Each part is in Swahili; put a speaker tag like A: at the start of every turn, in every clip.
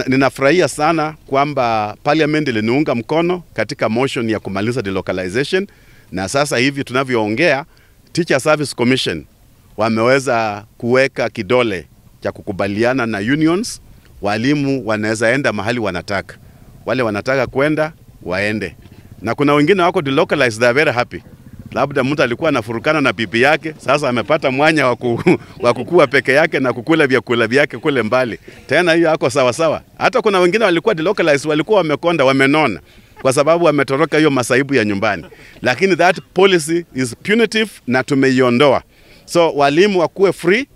A: ninafurahia sana kwamba parliament iliniunga mkono katika motion ya kumaliza delocalization, na sasa hivi tunavyoongea Teacher Service Commission wameweza kuweka kidole cha kukubaliana na unions. Walimu wanaweza enda mahali wanataka. Wale wanataka kwenda waende. Na kuna wengine wako delocalized, they are very happy. Labda mtu alikuwa anafurukana na bibi yake, sasa amepata mwanya wa kukua peke yake na kukula vyakula vyake kule mbali. Tena hiyo hako sawa sawa. Hata kuna wengine walikuwa delocalized, walikuwa wamekonda, wamenona kwa sababu wametoroka hiyo masaibu ya nyumbani. Lakini that policy is punitive na tumeiondoa. So walimu wakuwe free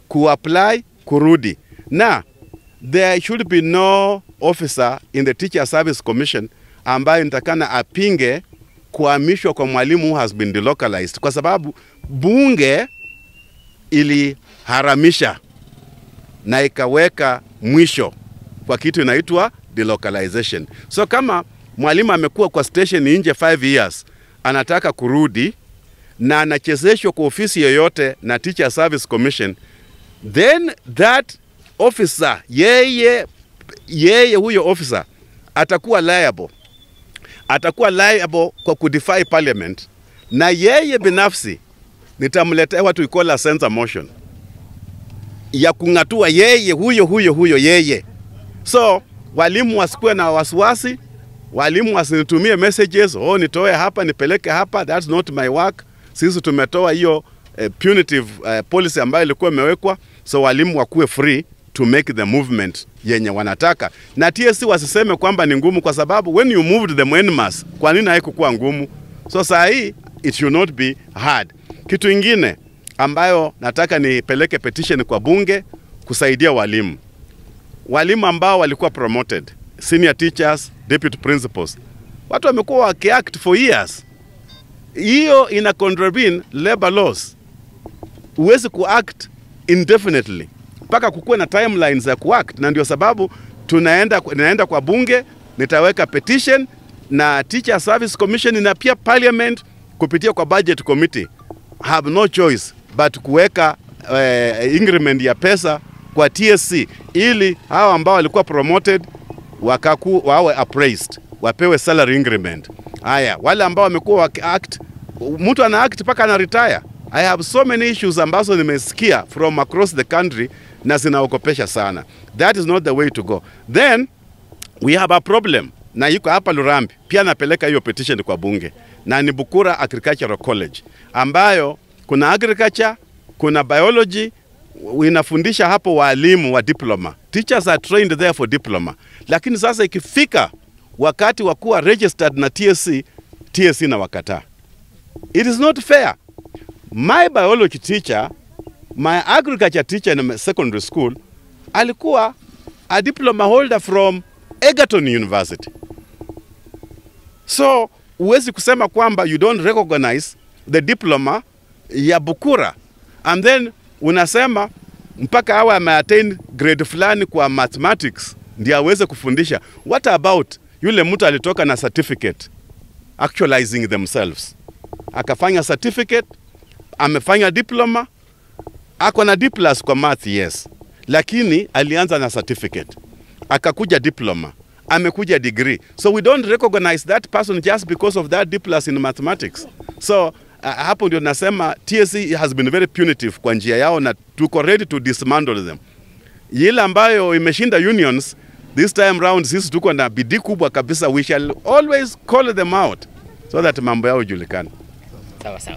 A: kuapply kurudi. Na there should be no officer in the Teacher Service Commission ambaye nitakana apinge kuhamishwa kwa mwalimu who has been delocalized, kwa sababu bunge iliharamisha na ikaweka mwisho kwa kitu inaitwa delocalization. So kama mwalimu amekuwa kwa station nje 5 years, anataka kurudi na anachezeshwa kwa ofisi yoyote na Teacher Service Commission, then that officer, yeye huyo officer atakuwa liable. Atakuwa liable kwa kudefy parliament, na yeye binafsi nitamletea watu ikola censor motion ya kungatua yeye huyo yeye. So walimu wasikuwe na wasiwasi, walimu wasinitumie messages, nitoe hapa nipeleke hapa, that's not my work. Sisi tumetoa hiyo punitive policy ambayo ilikuwa imewekwa, so walimu wakuwe free to make the movement yenye wanataka. Na TSC wasiseme kwamba ni ngumu, kwa sababu when you moved them en masse, kwa nini haikuwa ngumu? So saa hii it should not be hard. Kitu ingine ambayo nataka nipeleke petition kwa bunge kusaidia walimu. Walimu ambao walikuwa promoted, senior teachers, deputy principals, watu wamekuwa wakiact for years. Hiyo ina contravene labor laws. Huwezi kuact indefinitely mpaka kukuwe na timelines za kuact, na ndio sababu naenda kwa bunge, nitaweka petition na Teacher Service Commission na pia parliament kupitia kwa budget committee have no choice but kuweka increment ya pesa kwa TSC ili hao ambao walikuwa promoted wawe appraised, wapewe salary increment. Haya, wale ambao wamekuwa wakiact, mtu ana act mpaka ana retire. I have so many issues ambazo nimesikia from across the country na zinaokopesha sana. That is not the way to go. Then we have a problem na yuko hapa Lurambi, pia napeleka hiyo petition kwa bunge, na ni Bukura Agricultural College ambayo kuna agriculture, kuna biology, inafundisha hapo walimu wa diploma. Teachers are trained there for diploma. Lakini sasa ikifika wakati wa kuwa registered na TSC na wakataa. It is not fair. My biology teacher, my agriculture teacher in secondary school, alikuwa a diploma holder from Egerton University. So, uwezi kusema kwamba you don't recognize the diploma ya Bukura, and then unasema mpaka awe ameattain grade fulani kwa mathematics ndio aweze kufundisha. What about yule mtu alitoka na certificate actualizing themselves, akafanya certificate, amefanya diploma, ako na D+ kwa math, yes, lakini alianza na certificate, akakuja diploma, amekuja degree. So we don't recognize that person just because of that D+ in mathematics. So hapo ndio nasema TSC has been very punitive kwa njia yao, na tuko ready to dismantle them. Yile ambayo imeshinda unions this time round, sisi tuko na bidii kubwa kabisa. We shall always call them out so that mambo yao julikane.
B: Sawa sawa.